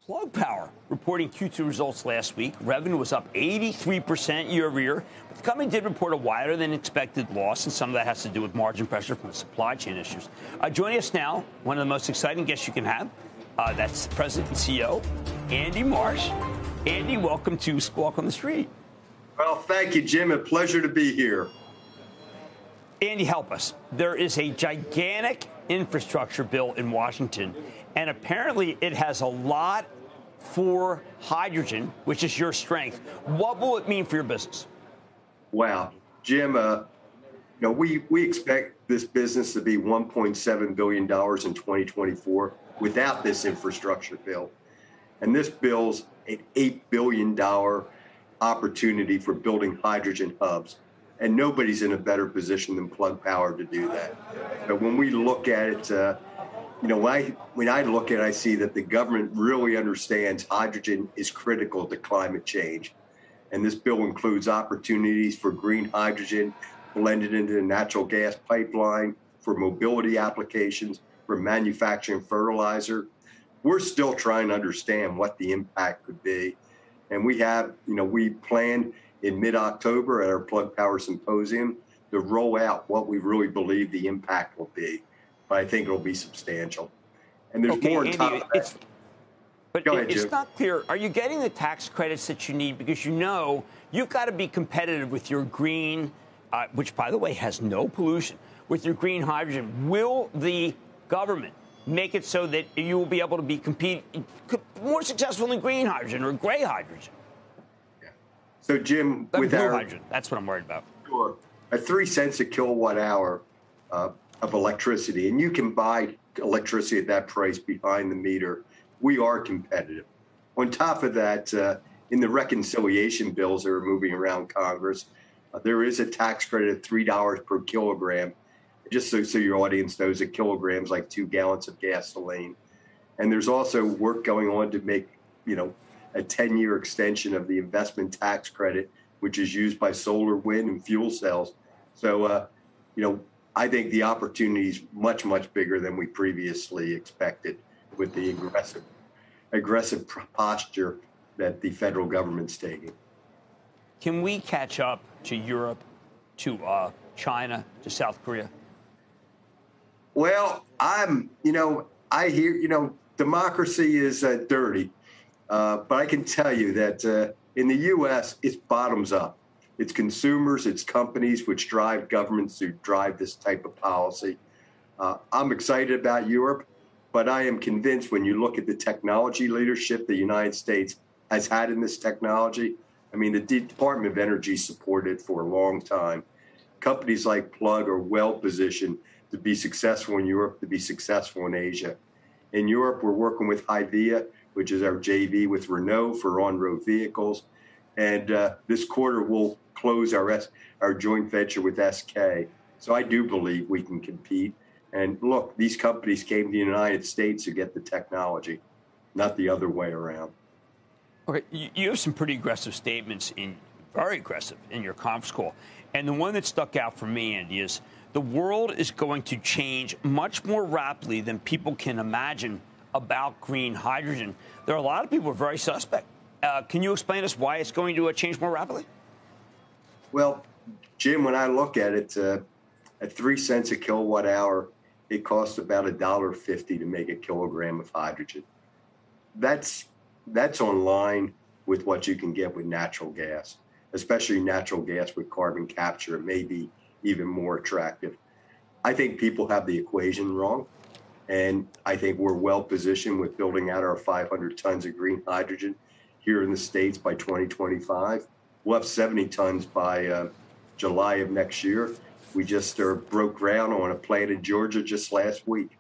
Plug Power reporting Q2 results last week. Revenue was up 83% year over year. But the company did report a wider than expected loss, and some of that has to do with margin pressure from the supply chain issues. Joining us now, one of the most exciting guests you can have. That's President and CEO Andy Marsh. Andy, welcome to Squawk on the Street. Well, thank you, Jim. A pleasure to be here. Andy, help us. There is a gigantic infrastructure bill in Washington, and apparently it has a lot for hydrogen, which is your strength. What will it mean for your business? Wow, Jim, we expect this business to be $1.7 billion in 2024 without this infrastructure bill. And this bill's an $8 billion opportunity for building hydrogen hubs. And nobody's in a better position than Plug Power to do that. But when we look at it, when I look at it, I see that the government really understands hydrogen is critical to climate change. And this bill includes opportunities for green hydrogen blended into the natural gas pipeline, for mobility applications, for manufacturing fertilizer. We're still trying to understand what the impact could be. And we plan in mid-October at our Plug Power Symposium to roll out what we really believe the impact will be. But I think it'll be substantial. And there's more on top of that. But it's not clear. Are you getting the tax credits that you need? Because you've got to be competitive with your green, which, by the way, has no pollution, with your green hydrogen. Will the government make it so that you will be able to compete more successful in green hydrogen or gray hydrogen? Yeah. So, Jim, with blue hydrogen, that's what I'm worried about. Sure. At 3 cents a kilowatt hour of electricity, and you can buy electricity at that price behind the meter, we are competitive. On top of that, in the reconciliation bills that are moving around Congress, there is a tax credit of $3 per kilogram. Just so your audience knows, a kilogram is like 2 gallons of gasoline. And there's also work going on to make, a 10-year extension of the investment tax credit, which is used by solar, wind, and fuel cells. So, I think the opportunity is much, much bigger than we previously expected with the aggressive posture that the federal government's taking. Can we catch up to Europe, to China, to South Korea? Well, I hear, democracy is dirty. But I can tell you that in the U.S., it's bottoms up. It's consumers, it's companies which drive governments to drive this type of policy. I'm excited about Europe, but I am convinced when you look at the technology leadership the United States has had in this technology, the Department of Energy supported it for a long time. Companies like Plug are well positioned to be successful in Europe, to be successful in Asia. In Europe, we're working with Hyvia, which is our JV with Renault for on-road vehicles. And this quarter, we'll close our joint venture with SK. So I do believe we can compete. And look, these companies came to the United States to get the technology, not the other way around. Okay, you have some pretty aggressive statements, very aggressive, in your conference call. And the one that stuck out for me, Andy, is the world is going to change much more rapidly than people can imagine about green hydrogen. There are a lot of people who are very suspect. Can you explain to us why it's going to change more rapidly? Well, Jim, when I look at it, at 3 cents a kilowatt hour, it costs about $1.50 to make a kilogram of hydrogen. That's on line with what you can get with natural gas, especially natural gas with carbon capture. It may be even more attractive. I think people have the equation wrong. And I think we're well positioned with building out our 500 tons of green hydrogen here in the States by 2025. We'll have 70 tons by July of next year. We just broke ground on a plant in Georgia just last week.